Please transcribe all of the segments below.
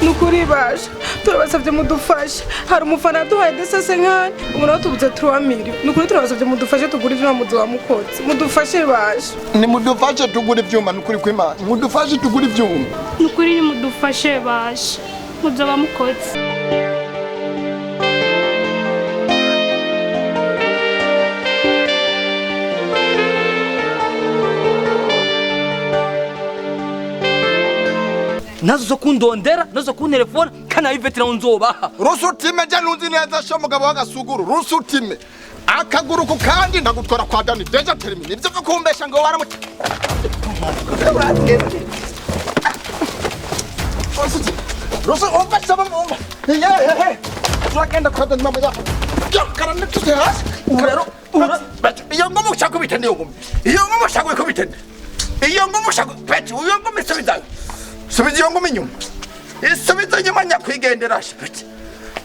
nukuri basha turabasavye mudufashe hari umufana duhaye desase nkani umuntu atubuze 3 nukuri turabasavye mudufashe tugura ivyuma muzo wa mukozi mudufashe basha ni mudufashe tugura ivyuma nukuri kw'Imana mudufashe tugura ivyuma nukuri ni mudufashe basha muzo wa mukozi nazo zo kundondera nazo kuntelefona kana ivetira nzobaha rusutime je nunzi neza sho mugabo w'agasuguru rusutime akaguru ku kandi ndagutwara kwa Dany deja termine ivyo kukumbesha ngo waramuta Rosa omba saba omba yehe turagenda kwa Dany mama ya karane tutehas urero iyo ngomo ushaka bitende iyo ngomo ushaka kubitende iyo ngomo ushaka pete iyo ngomo isabizayo Sabizi yangu minyuma. Sabizi nyuma nyakwigendera shipeti.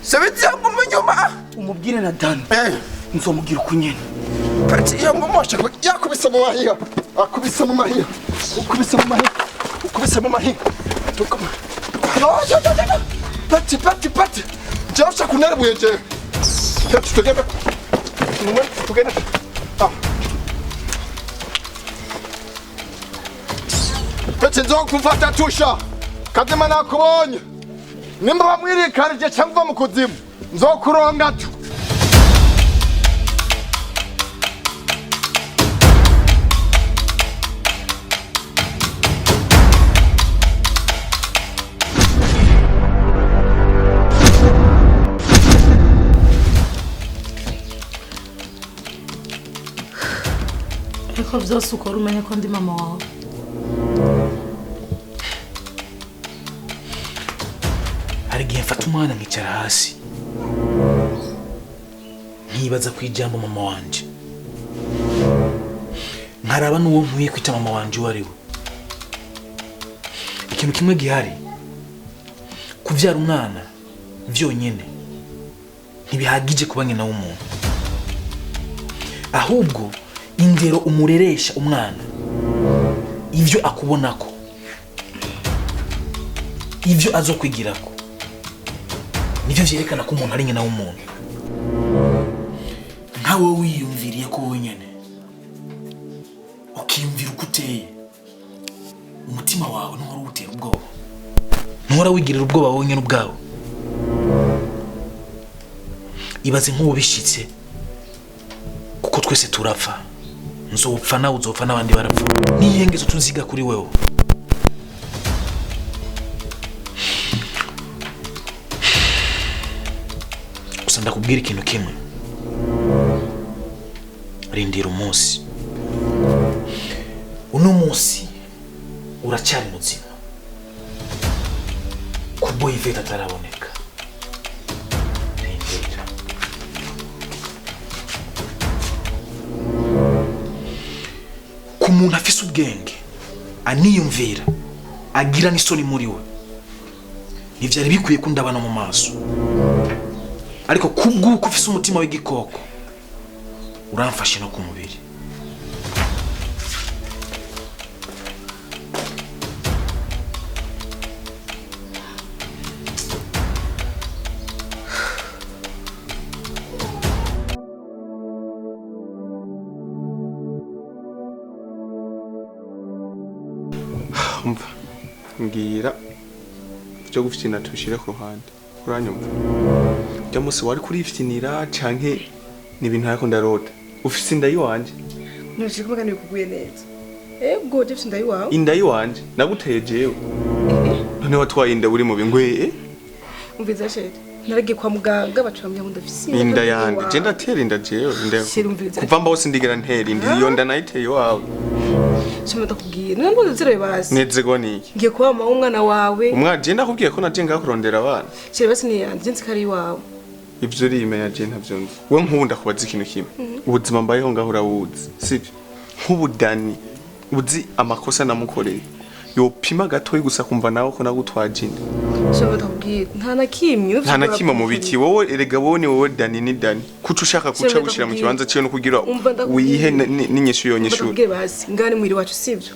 Sabizi yangu minyuma. Umubwire na Dany. Nzomubwira ukunyene. Pati yangu mosha yakubisa mu mahiya. Akubisa mu mahiya. Ukubisa mu mahiya. Ukubisa mu mahiya. Tukoma. No, Pati. Jasha kunarbuye je. Pati tugenda. Tugenda. Peti nzokufata tusha kadema nakubonye nimba bamwirikarije cyangwa mu kuzimu nzokuronga tu Eko Vyose ukora umenye ko ndi mama wawe Harigihe mfata umwana nkicara hasi nkibaza kwijambo mama wanje nkaraba nuwo nkwiye kwita mama wanje wariwe ikintu kimwe gihari kuvyara umwana vyonyene ntibihagije kuba nyina w'umuntu ahubwo indero umureresha umwana ivyo akubonako ivyo azokwigirako nivyo vyerekana ko umuntu ari nyina w'umuntu nkawe wiyumviriye ko wenyene ukiyumvira uko uteye umutima wawe ntuhora utera ubwoba ntuhora wigirira ubwoba wowe nyene ubwawe ibaze nk'uwo bishitse kuko twese turapfa nzopfa nawe uzopfa n'abandi barapfa niyengezo tuziga kuri wewe gusa ndakubwira ikintu kimwe rindira umunsi uno munsi uracyari muzima kubo Yvette ataraboneka rindira ku muntu afise ubwenge aniyumvira agira n'isoni muri we ivyari bikwiye ko ndabana mu maso ariko kubwuko ufise umutima w'igikoko uramfashe no ku mubiri umva mbwira byo gufyina tushire ku ruhande uranyumva bya musi wari kurifyinira canke ni ibintu yako ndarota ufise inda yiwanje nuje kumwe kandi bikuguye neza ubwo je inda yiwawe inda yiwanje naguteye jewe none watwaye inda uri mu bingwe umviza sheri naragiye kwa muganga bacambya ngo ndafise inda yande je ndatera inda jewe kuva mbaho sindigera ntera inda iyo nda nayiteye wawe shema ndakubwira ntabwo nzire basi nezego niki ngiye kuba mama umwana wawe umwana je ndakubwiye ko naje ngakurondera abana sheri basi ni yanje nzi kari wawe ivyo rimenya je ntavyo nzi we nkunda kubaza ikintu kimwe ubuzima mbayeho ngaho urawuzi sivyo nk'ubu Dany uzi amakosa namukoreye yopima gatoyi gusa kumva nawe ko nagutwaje inda shema ndakubwira nta na kimwe mu biki wowe erega wowe wowe Dany ni Dany kuca ushaka kuca gushira mu kibanza cyo no kugira wihe n'inyeshu yonyeshu ndakubwira basi ngani mwiri wacu sivyo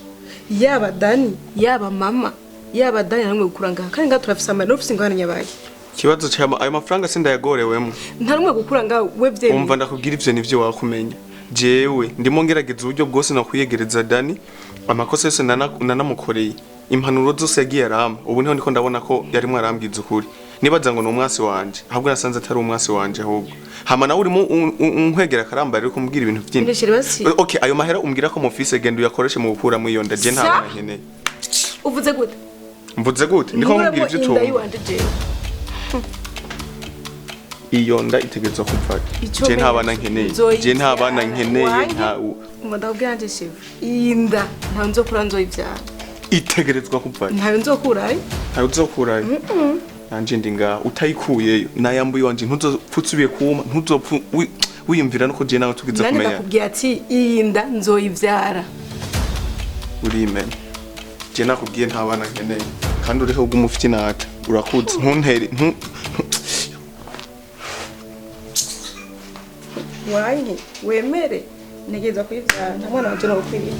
yaba Dany yaba mama yaba Dany namwe gukura ngaha kandi ngaha turafise amara n'ufise ingana nyabaye Kibazo cyama ayo mafaranga sindayagorewemo. nta rumwe gukura ngaha we vyemeye Umva ndakubwira ivyo nivyo wakumenya. Jewe ndimo ngerageza uburyo bwose no kuyegereza Dany amakosa yose nanamukoreye. Impanuro zose yagiye arama. Ubu niho ndiko ndabona ko yarimwe arambwiza ukuri. Nibaza ngo no umwasi wanje. Ahubwo nasanze atari umwasi wanje ahubwo. Hama nawe urimo unkwegera karamba rero kumbwira ibintu byinshi. Okay, ayo mahera umbwira ko mufise gendo yakoreshe mu gukura mu yonda je nta nkeneye. uvuze gute Mvuze gute ndiko nkubwira ivyo to. Iyo nda itegetswe kupfa. Je nta bana nkeneye. Je nta bana nkeneye nta ndabwira nje chef inda nta nzokura nzoyivyara itegerezwa kupfa. nta nzokuraye nta uzokuraye nanje ndinga utayikuyeyo nayambuye wanje ntuzopfutsubiye kuma ntuzopfu wiyumvira nuko je nawe tugize kumenya nani nakubwiye ati inda nzoyivyara urimena je nakubwiye nta bana nkeneye kandi uriho ugumufite nata urakuze ntuntere wanyi wemere negeza kuyivyara nta mwana wanje nakwiriye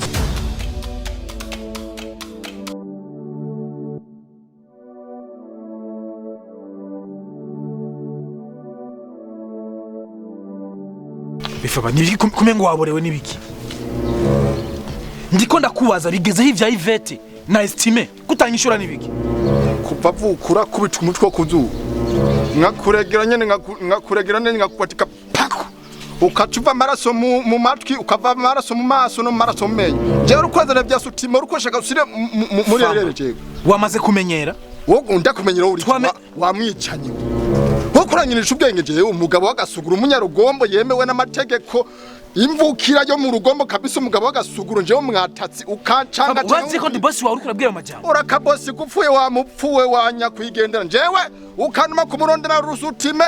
bifaba nibiki kumengo waborewe nibiki ndiko ndakubaza bigezeho ivya Ivete na estime kutanyishura nibiki kuva vukura kubita umutwe kuzu ngakuregera nyene ngakuregera nyene ngakwatika pako ukacuva amaraso mu matwi ukava amaraso mu maso no maraso menyo je urukwazana bya sutima urukoshaka usire muri rereje wamaze kumenyera wowe ndakumenyera uri wamwicanye wokuranyirisha ubwenge je umugabo wagasugura umunyarugombo yemewe n'amategeko imvukira yo mu rugombo kabisa umugabo wagasugura nje umwatatsi ukancanga cyane ubazi ko ndi boss wawe uriko urabwira amajambo uraka boss gupfuye wa mupfuwe wanya kwigendera njewe ukanuma kumurondera rusutime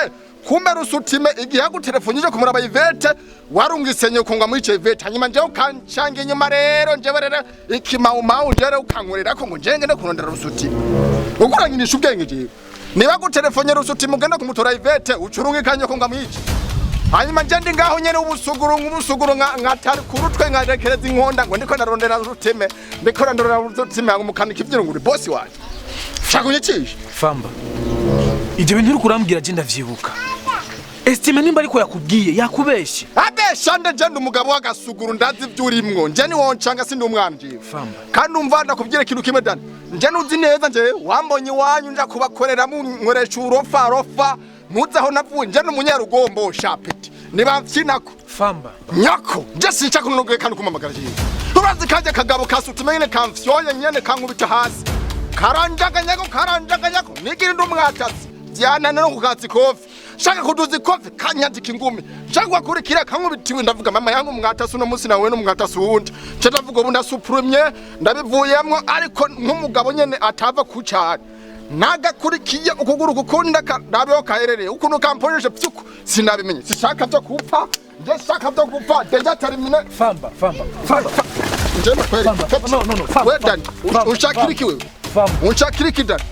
kumbe rusutime igihe agutelefonyije kumuraba Ivete warungisenye ukungwa muri Ivete hanyuma nje ukancanga inyuma rero njewe rero ikimau nje rero ukankorera ko ngo njenge no kurondera rusutime ukuranyirisha ubwenge je niba gutelefone rusutime ugenda kumutora Ivete ucurungikanye ko ngamwici hanyuma nje ndi ngaho nyene ubusuguru ngatari kurutwe ngarekereza inkonda ngo ndiko narondera rusutime ndiko narondera rusutime ngo mukanika ivyirunguri boss waje shakunyicisha famba ije bintu uri kurambwira je ndavyibuka estime nimba ariko yakubwiye yakubeshe abesha nde umugabo wagasuguru ndazi ivyurimwo nje ni woncanga sindi umwana je famba kandi umva ndakubwira ikintu kimwe Dany nje nuzi neza nje wambonye wanyu nja kubakorera mu nkoresha urofa muzaho navuye nje n'umunyarugombo shapeti niba mfinako famba nyako nje sinca kunonoge kandi kumamagara je urazi kaje kagabo kasutime nyene kamfyoye nyene kankubita hasi karanjaganyako nigira ndumwatasi Diana no kukatsi kofi shaka kuduzi kofi kanyandika ingumi shaka kurikira kankubitiwe ndavuga mama yangu mwatasi uno musi nawe no mwatasi wundi cetavuga ubu ndasuprumye ndabivuyemwo ariko nk'umugabo nyene atava kucyane nagakurikiye ukuguru gukunda ndabeho kaherereye ukuntu kamponeshe pyuko sinabimenye sishaka byo kupfa nje shaka byo kupfa deja termine famba nje kweli no we Dany ushakiriki wewe unshakiriki Dany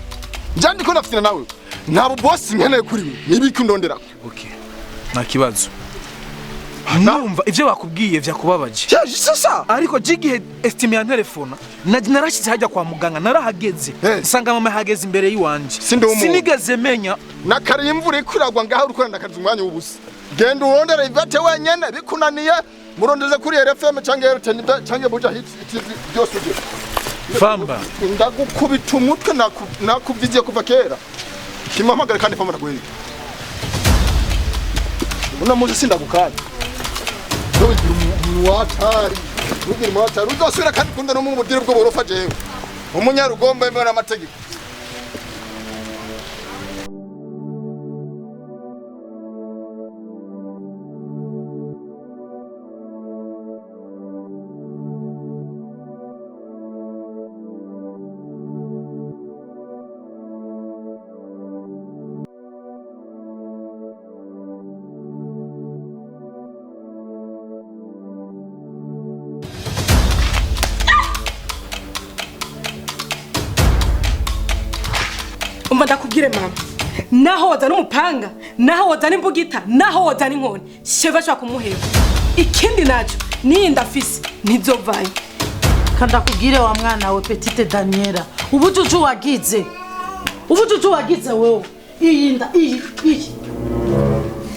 nje ndiko nafite nawe nabo boss nkeneye kuri we nibiki ndondera okay na kibazo numva ivyo bakubwiye vyakubabaje sasa ariko jigihe estime ya telefone narashitse hajya kwa muganga narahageze nsanga mama hageze imbere yiwanje sinigeze menya nakari imvura ikuragwa ngaho urukora ndakaza umwanya w'ubusa genda urondera Ivete wenyene bikunaniye murondeze kuri RFM canke RTN canke buja hit byose byo famba ndagukubita umutwe nakuviziye kuva kera kimamagara kandi pamara kweli una muzi sindagukanye ugira umwatari uzosubira kandi kunda no mu budire bwo borofa jewe umunyarugombo yemewe n'amategeko umva ndakubwire mama naho wazana umupanga naho wazana imbugita naho wazana inkoni sheva shaka kumuheba ikindi naco niyi ndafise ntizovayo kandakubwire wa mwana we petite Daniela ubujuju wagize wewe iyinda iyi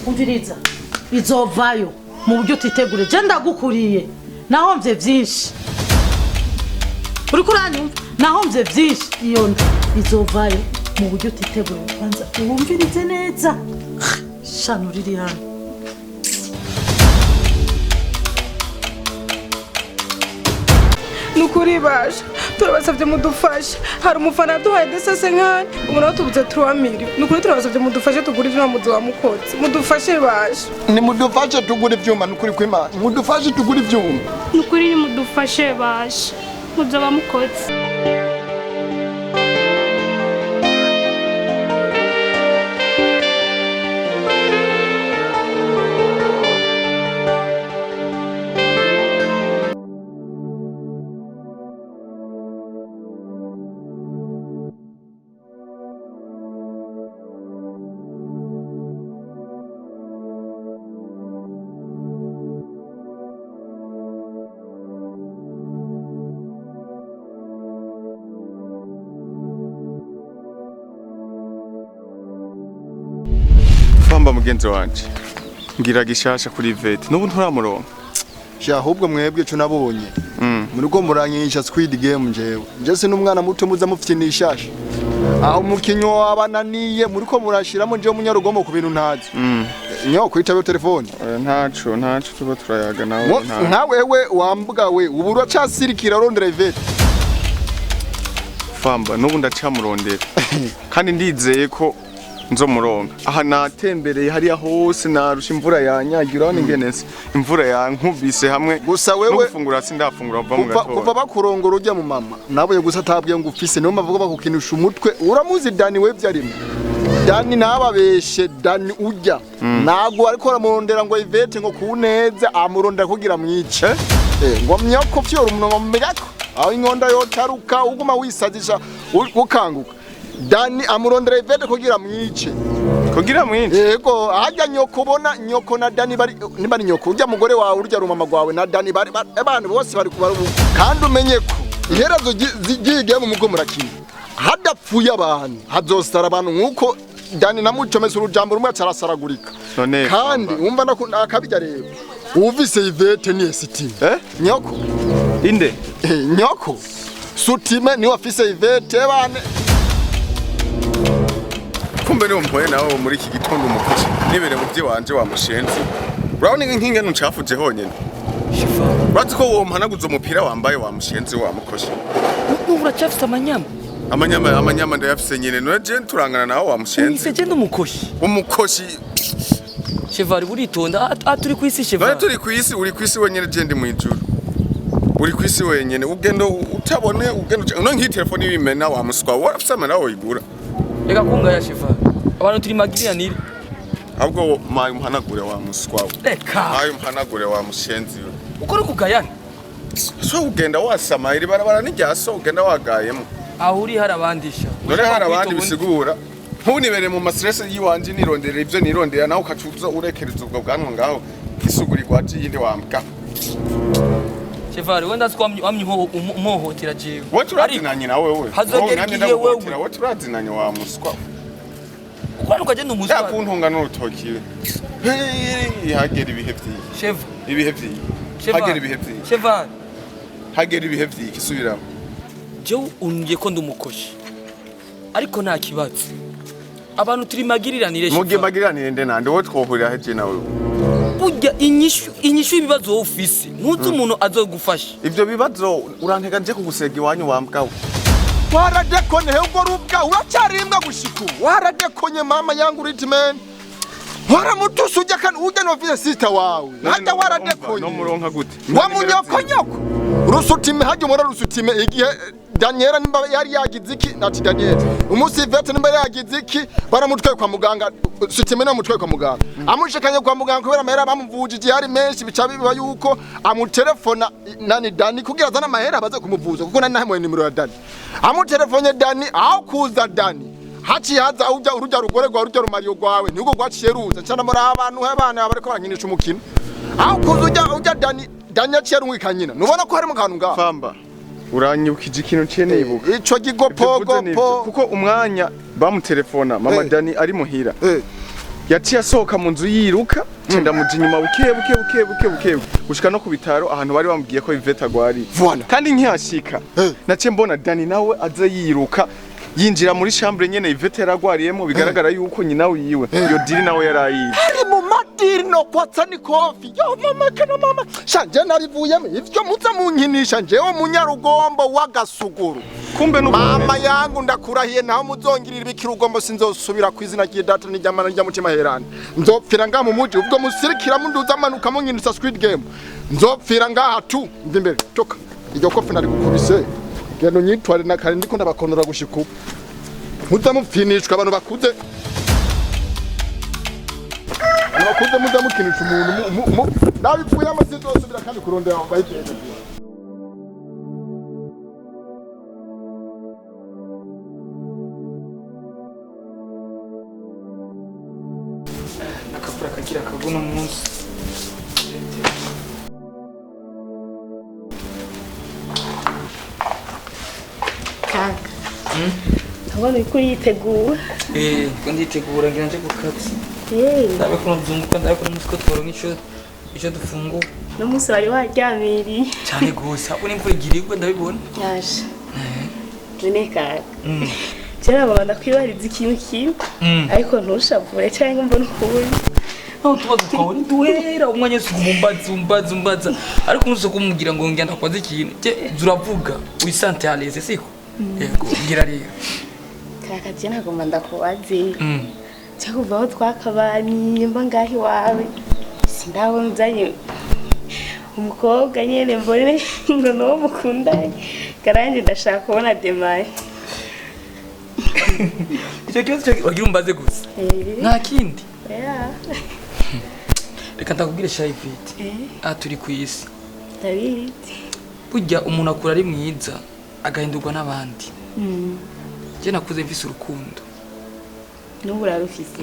umviriza izovayo mu buryo utitegure je ndagukuriye nahomvye vyinshi uri kuranyumva nahomvye vyinshi iyo nda izovayo mu buryo utitegure kwanza uwumvirize neza shano riri hano nukuri basha turabasavye mudufashe hari umufana duhaye desase nkani umuntu tubuze 3000 nukuri turabasavye mudufashe tugura ivyuma muzo mukozi mudufashe basha ni mudufashe tugura ivyuma nukuri kw'Imana mudufashe tugura ivyuma nukuri ni mudufashe basha muzo mukozi Famba mugenzi wanje ngira gishasha kuri vete nubu nturamuronka sha ahubwo mwebwe cyo nabonye muri ko muranyisha squid game nje se n'umwana muto muza mufitinisha aho mukinyo wabananiye muri ko murashiramo nje munyarugomo ku bintu ntazi nyo kwitabe telefone ntaco tuba turayaga nawe nta wewe wambuga we uburo cyasirikira rondera vete Famba nubu ndacamurondera kandi ndizeye ko nzo muronga aha natembereye hariya hose narusha imvura yanyagira aho ningenese imvura yankubise hamwe gusa wewe gufungura sindafungura bava mu gato kuva bakurongora ujya mu mama nabuye gusa atabwiye ngo ufise niyo mavuga bakukinisha umutwe uramuzi Dany we byarimo Dany nababeshe Dany ujya nago ariko aramurondera ngo ivete ngo kuneza amurondera kugira mwice ngo myako fyora umuntu mumegako aho inkonda yo taruka uguma wisazisha ukanguka Dany amurondera ivete kugira mwice yego hajya nyoko bona nyoko na Dany bari nyoko ujya mugore wawe urya rumama gwawe na Dany bari abantu bose bari kubarubu kandi umenye ko iherazo zigiye mu mugo murakina hadapfuye abantu hazosara abantu nkuko Dany namucomeza urujambo rumwe acarasaragurika kandi umva nakabijya rero uvise ivete ni esitime nyoko inde nyoko sutime ni wafise ivete bane Kumbe ni umpoye nawe muri iki gitondo umukozi nibere mu byi wanje wa mushenzi urabona inkinge ntucafuje honyene Bazi ko wo mpanaguza umupira wambaye wa mushenzi wa mukozi uracafise amanyama ndayafise nyene no je turangana nawe wa mushenzi Nise je umukoshi Chevari buritonda aturi kwisi Chevari turi kwisi uri kwisi wenyene je ndi mu ijuru uri kwisi wenyene ugendo utabone ugendo no nki telefone y'imena wa muswa warafise amana wo igura Ega kunga ya Chevari abantu turi magirira niri ahubwo mayi mpanagure wa muswa Eka mayi mpanagure wa mushenzi ukora kugayana so ugenda wasama iri barabara n'ijyaso ugenda wagayemo aho uri harabandisha dore harabandi bisigura ntunibere mu mastress yiwanje nirondera ibyo nirondera naho ukacuza urekereza ubwo bwanwa ngaho kisugurirwa yindi wambwa Chevari wenda twamye umuhotira jiwe waturadinanye nawe wewe hazogerekiye wewe waturadinanye wa muswa ukwana ukagenda umuswa yakuntunga n'urutoki hagera ibihe byiki Cheva ibihe byiki hagera ibihe byiki Chevari hagera ibihe byiki subiramo je ungiye ko ndumukoshi ariko nta kibazo abantu turi magiriranire mugiye magiriranire nde nande wo twohurira heje nawe burya inyishu ibibazo wowe ufise ntuzi umuntu azogufasha ivyo bibazo urantega nje kugusega iwanyu wambwawe waradekonye ubwo rubwa uracyarimbwa gushiku waradekonye mama yangu ritman waramutusa ujya kan ujya no vile sister wawe hata waradekonye no muronka gute wamunyokonyoko rusutime hajye umura rusutime igihe Daniela nimba yari yagize iki nati Daniela umusi vete nimba yagize iki baramutwaye kwa muganga sutime no mutwaye kwa muganga amushikanye kwa muganga kubera amahera bamuvujije hari menshi bica biba yuko amutelefona nani Dany kugira azana amahera baze kumuvuza kuko nani nahe nimero ya Dany amutelefone Dany aho kuza Dany haci haza ujya urujya rugore gwa urujya rumariyo gwawe niko gwaciye ruza cyane muri abantu abana bariko barankinisha umukino aho kuza ujya Dany aciye rumwikanyina nubona ko hari mu kantu ngaho Famba uranyibukije ikintu cene ibuka ico gigopogopo kuko umwanya bamutelefona mama Dany ari muhira yaciye asohoka mu nzu yiruka cenda muji inyuma buke gushika no ku bitaro ahantu bari bamubwiye ko Iveta gwari kandi nkihashika naciye mbona Dany nawe aza yiruka yinjira muri chambre nyene Iveta yaragwariyemo bigaragara yuko nyina wiwe iyo diri nawe yarayize ari mu madiri no kwatsa ni kofi yo mama kana mama shanje narivuyemo ivyo muza munkinisha njewe munyarugombo wagasuguru kumbe no mama yangu ndakurahiye ntaho muzongirira ibikirugombo sinzosubira kwizina ry'idata n'ijyamana rya mutima herane nzopfira nga mu muji ubwo musirikira munduza amanuka munkinisa Squid Game nzopfira ngaha tu mvimbere toka iryo kofi nari gukubise gendo nyitware na kare ndiko ndabakonora gushika ubu muzamupfinishwa abantu bakuze muzamukinisha umuntu nabipfuye amasizosubira kandi kurondera bayiteze akavura kagira kaguno munsi kaka ntabona uko yitegura ko nditegura ngira nje gukatsi ndabe ko nzunguka ndabe ko umunsi ko tworonka ico dufungura no munsi wari waryamiriye cyane gose abo n'imvura igirirwe ndabibona yaje none kaka cyera babanda kwibariza ikintu kimwe ariko ntushavure cyangwa mbona ukuri aho tubaza twabona duhera umwanya umbaza ariko umunsi wo kumugira ngo ngenda kwaza ikintu zuravuga wisante à l'aise siko yego ngira rero kaka cyane nagomba ndakubaze cyakuva aho twakabanye mba ngahi wawe sindabona uzanye umukobwa nyene mbone ngo no mukundanye karanje ndashaka kubona Dany icyo kibazo wagira umbaze gusa nta kindi reka ndakubwire Shayivete turi ku isi burya umuntu akura ari mwiza agahindurwa n'abandi je nakuze mfise urukundo n'ubu rarufise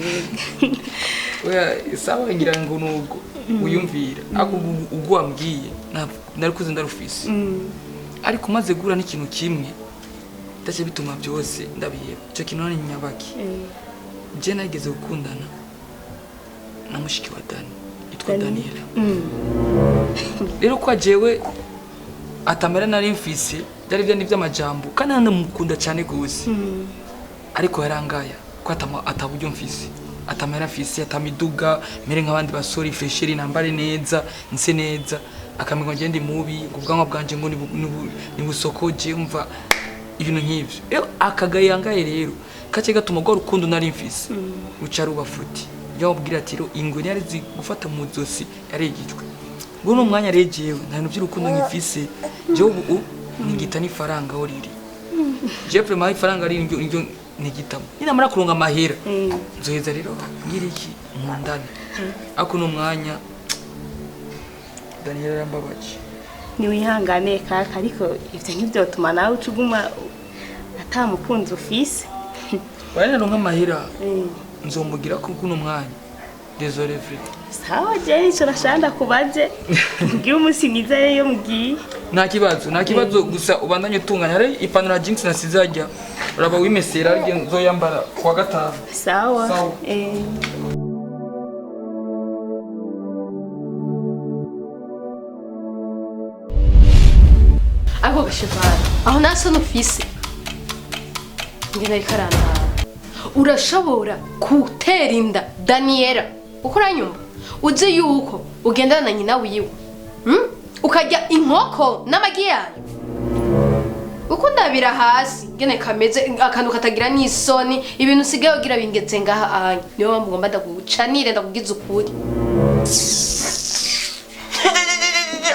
oya sawa ngira ngo nugo uyumvira ako ubwo wambwiye narikuze ndarufise ariko maze gura n'ikintu kimwe ndaje bituma byose ndabiheba cyo kintu ni nyabaki je nageze gukundana na mushiki wa Dany itwa Daniela rero kwa jewe atamera nari mfise byari bya n'ivy'amajambo kandi nanamukunda cyane gose ariko yarangaya ko ataburyo mfise atamera mfise atamiduga mere nk'abandi basori fresheri nambare neza nse neza akamengo ngende mubi ubwanwa bwanje ngo ni busokoje umva ibintu nk'ivyo akagayangaye rero kace gatuma gwa rukundo nari mfise ruca ruba futi yabwira ati ro ingwe yari gufata mu zosi yaregijwe ngo no mwanya rejewe nta bintu by'urukundo nkifise je ubu nigita ni faranga oriri je prema ifaranga ari indyo nigitamo ninamara kuronga amahera nzoheza rero ngiriki mu ndani ako no mwanya Daniel yarambabaje ni wihangane kaka ariko ivyo nk'ivyo tuma nawe ucuguma atamukunzi ufise bari naronka amahera nzomugira ko kuno mwanya désolé frère sawa je ico nashanda kubaje ngiye umunsi mwiza rero mugiye nta kibazo gusa ubandanye utunganya hari ipanura jinx nasizajya uraba wimesera ariko nzoyambara kwa gatanu sawa ako gashivana aho nasa nufise ngena ikarandara urashobora gutera inda Daniela uko uranyumva uzi yuko ugendana na nyina wiwe ukajya inkoko n'amagi yayo uko ndabira hasi ngene kameze akantu katagira n'isoni ibintu usigaye ugira bingetse ngaha anya niyo mpamvu ngomba ndagucanire ndakugiza ukuri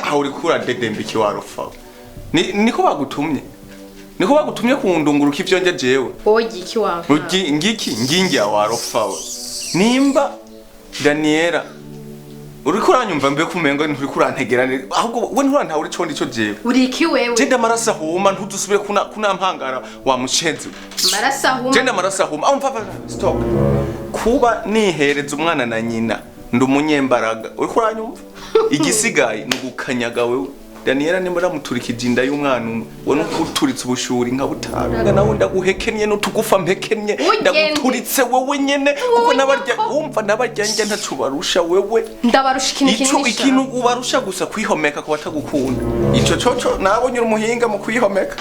aho uri kura dedembe iki warufa niko bagutumye kundunguruka ivyo nje jewe ogi iki wafa ngingi ya warufa nimba Daniela uri kuranyumva mbe kumengo nturi kurantegerane ahubwo we nturanta uri cyo ndico jewe uri iki wewe jenda marasa huma ntudusubire kuna mpangara wa mushenzi marasa huma jenda marasa huma aho mpava stop kuba nihereza umwana na nyina ndumunyembaraga uri kuranyumva igisigaye nugukanyaga wewe Daniela nimba ramuturikije inda y'umwana umwe we no kuturitse ubushuri nka butaga nawe ndaguhekenye no tugufa mpekenye ndaguturitse wewe nyene kuko nabarya wumva nabarya nje ntacubarusha wewe ndabarusha ikintu ubarusha gusa kwihomeka ko batagukunda ico coco nabonye umuhinga mu kwihomeka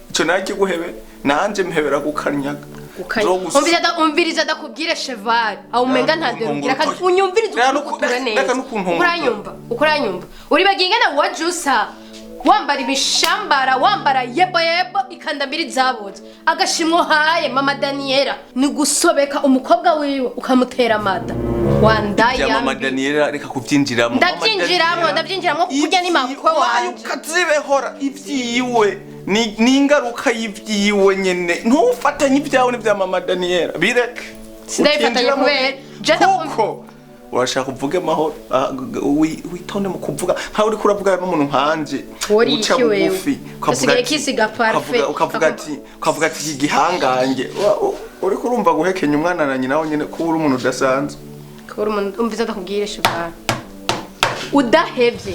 ico nakiguhebe nanje mpebera gukanyaga umviriza dakubwire cheval aho umenga ntandebwira kandi unyumviriza ukutura neza ukuranyumva uri bagingana wa jusa wambara ibishambara wambara yebo ikanda mbiri zaboze agashimwo haye mama Daniela ni gusobeka umukobwa wiwe ukamutera amada wandaya mama Daniela reka kuvyinjiramo ndavyinjiramo kurya ni makwe wanje ukazibehora ivyiwe ni ingaruka y'ivyiwe nyene ntufatanye ibyawe n'ivya mama Daniela bireke sindayifatanye kubera kuko urashaka kuvuga amahoro witonde mu kuvuga nkaho uri kuravugana n'umuntu nkanje uca bugufi ukavuga ati igihangange uri kurumva guhekenya umwana na nyina nyene ko uri umuntu udasanzwe umviza ndakubwire shibara udahevye